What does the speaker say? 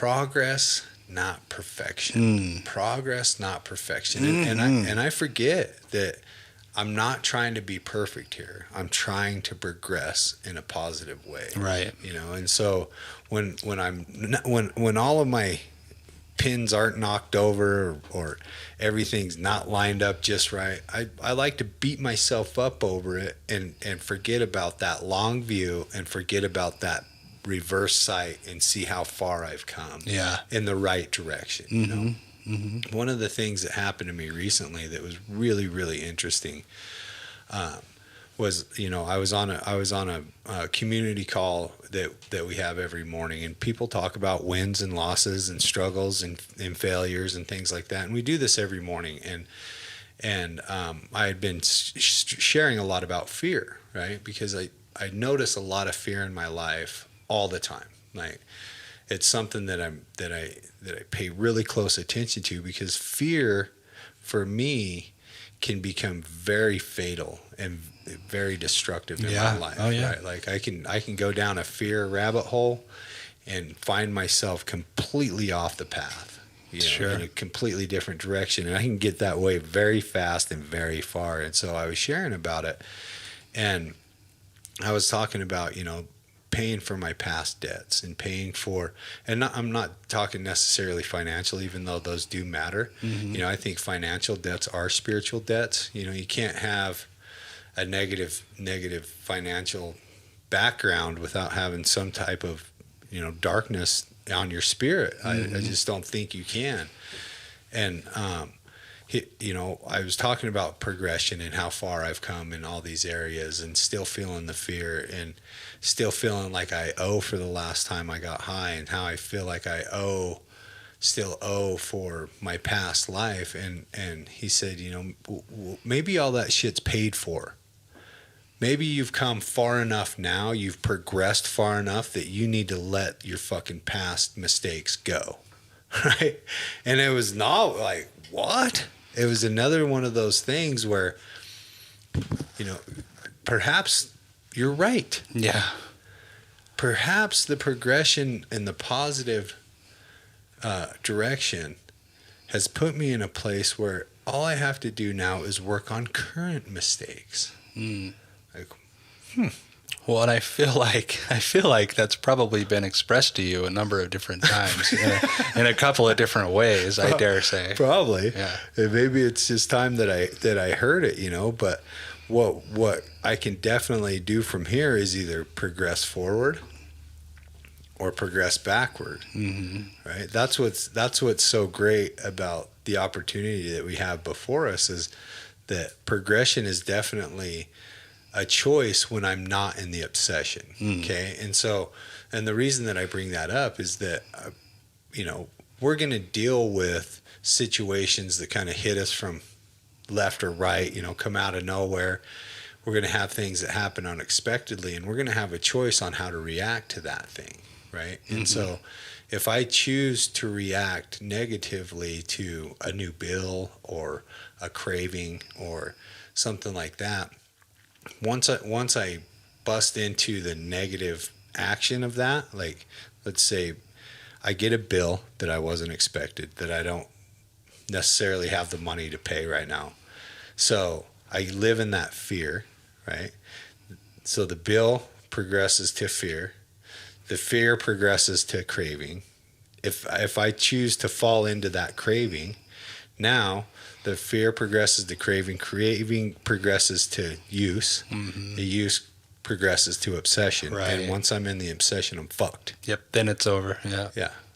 progress, not perfection. Progress, not perfection. And I forget that I'm not trying to be perfect here. I'm trying to progress in a positive way. Right. You know, and so when all of my pins aren't knocked over or everything's not lined up just right, I like to beat myself up over it and forget about that long view and forget about that reverse sight and see how far I've come in the right direction. You know, one of the things that happened to me recently that was really, really interesting was, you know, I was on a community call that we have every morning, and people talk about wins and losses and struggles and failures and things like that. And we do this every morning. And I had been sharing a lot about fear, right? Because I notice a lot of fear in my life all the time. Like, it's something that I pay really close attention to, because fear for me can become very fatal and very destructive in my life. Oh, yeah. Right? Like I can go down a fear rabbit hole and find myself completely off the path, you know, in a completely different direction. And I can get that way very fast and very far. And so I was sharing about it, and I was talking about, you know, paying for my past debts and paying for, and I'm not talking necessarily financial, even though those do matter. You know, I think financial debts are spiritual debts. You know, you can't have a negative financial background without having some type of, you know, darkness on your spirit. I just don't think you can. And you know, I was talking about progression and how far I've come in all these areas, and still feeling the fear and still feeling like I owe for the last time I got high, and how I feel like I still owe for my past life. And he said, you know, maybe all that shit's paid for. Maybe you've come far enough now, you've progressed far enough that you need to let your fucking past mistakes go. Right? And it was not like, what? It was another one of those things where, you know, perhaps you're right. Yeah. Perhaps the progression in the positive direction has put me in a place where all I have to do now is work on current mistakes. Like, Well, and I feel like that's probably been expressed to you a number of different times in a couple of different ways, I dare say. Probably. Yeah. And maybe it's just time that I heard it, you know, but what I can definitely do from here is either progress forward or progress backward. Right? That's what's so great about the opportunity that we have before us, is that progression is definitely a choice when I'm not in the obsession. Okay. And so, and the reason that I bring that up is that, you know, we're going to deal with situations that kind of hit us from left or right, you know, come out of nowhere. We're going to have things that happen unexpectedly, and we're going to have a choice on how to react to that thing. Right. And so if I choose to react negatively to a new bill or a craving or something like that, once I bust into the negative action of that, like, let's say I get a bill that I wasn't expected, that I don't necessarily have the money to pay right now. So I live in that fear, right? So the bill progresses to fear. The fear progresses to craving. If I choose to fall into that craving, now the fear progresses to craving. Craving progresses to use. The use progresses to obsession. Right. And once I'm in the obsession, I'm fucked. Yep. Then it's over. Yeah.